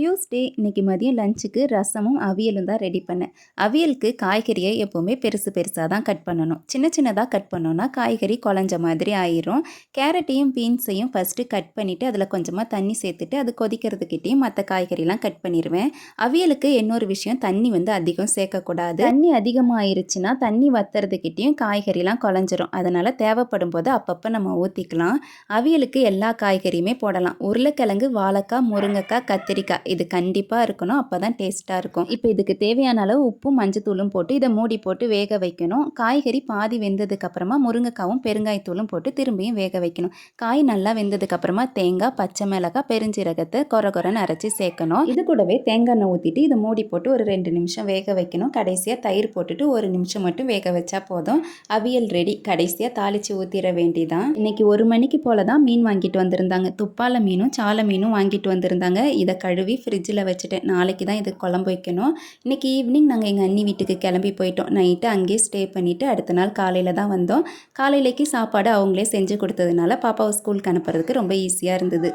Tuesday இன்னைக்கு மதியம் லஞ்சுக்கு ரசமும் அவியலும் தான் ரெடி பண்ணேன். அவியலுக்கு காய்கறியை எப்போவுமே பெருசு பெருசாக தான் கட் பண்ணணும். சின்ன சின்னதாக கட் பண்ணோன்னா காய்கறி குழஞ்ச மாதிரி ஆயிரும். கேரட்டையும் பீன்ஸையும் ஃபஸ்ட்டு கட் பண்ணிவிட்டு அதில் கொஞ்சமாக தண்ணி சேர்த்துட்டு அது கொதிக்கிறதுக்கிட்டேயும் மற்ற காய்கறிலாம் கட் பண்ணிடுவேன். அவியலுக்கு இன்னொரு விஷயம், தண்ணி அதிகம் சேர்க்கக்கூடாது. தண்ணி அதிகமாகிருச்சுன்னா தண்ணி வத்துறதுக்கிட்டேயும் காய்கறிலாம் குழஞ்சிரும். அதனால் தேவைப்படும் போது அப்பப்போ நம்ம ஊற்றிக்கலாம். அவியலுக்கு எல்லா காய்கறியுமே போடலாம். உருளைக்கிழங்கு, வாழைக்காய், முருங்கைக்காய், கத்திரிக்காய் இது கண்டிப்பாக இருக்கணும். அப்போ தான் டேஸ்ட்டாக இருக்கும். இப்போ இதுக்கு தேவையான அளவு உப்பும் மஞ்சத்தூளும் போட்டு இதை மூடி போட்டு வேக வைக்கணும். காய்கறி பாதி வெந்ததுக்கப்புறமா முருங்கைக்காவும் பெருங்காயத்தூளும் போட்டு திரும்பியும் வேக வைக்கணும். காய் நல்லா வெந்ததுக்கப்புறமா தேங்காய், பச்சை மிளகாய், பெருஞ்சீரகத்தை கொரன்னு அரைச்சி சேர்க்கணும். இது கூடவே தேங்காய் எண்ணெய் ஊற்றிட்டு இதை மூடி போட்டு ஒரு 2 நிமிஷம் வேக வைக்கணும். கடைசியாக தயிர் போட்டுட்டு 1 நிமிஷம் மட்டும் வேக வச்சா போதும். அவியல் ரெடி. கடைசியாக தாளித்து ஊற்றிட வேண்டிதான். இன்னைக்கு 1 மணிக்கு போல தான் மீன் வாங்கிட்டு வந்திருந்தாங்க. துப்பால மீனும் சால மீனும் வாங்கிட்டு வந்திருந்தாங்க. இதை கழுவி ஃப்ரிட்ஜில் வச்சுட்டேன். நாளைக்கு தான் இது குழம்பு வைக்கணும். இன்றைக்கி ஈவினிங் நாங்கள் எங்கள் அண்ணி வீட்டுக்கு கிளம்பி போயிட்டோம். நைட்டு அங்கேயே ஸ்டே பண்ணிவிட்டு அடுத்த நாள் காலையில் தான் வந்தோம். காலையிலேக்கு சாப்பாடு அவங்களே செஞ்சு கொடுத்ததுனால பாப்பாவை ஸ்கூலுக்கு அனுப்புறதுக்கு ரொம்ப ஈஸியாக இருந்தது.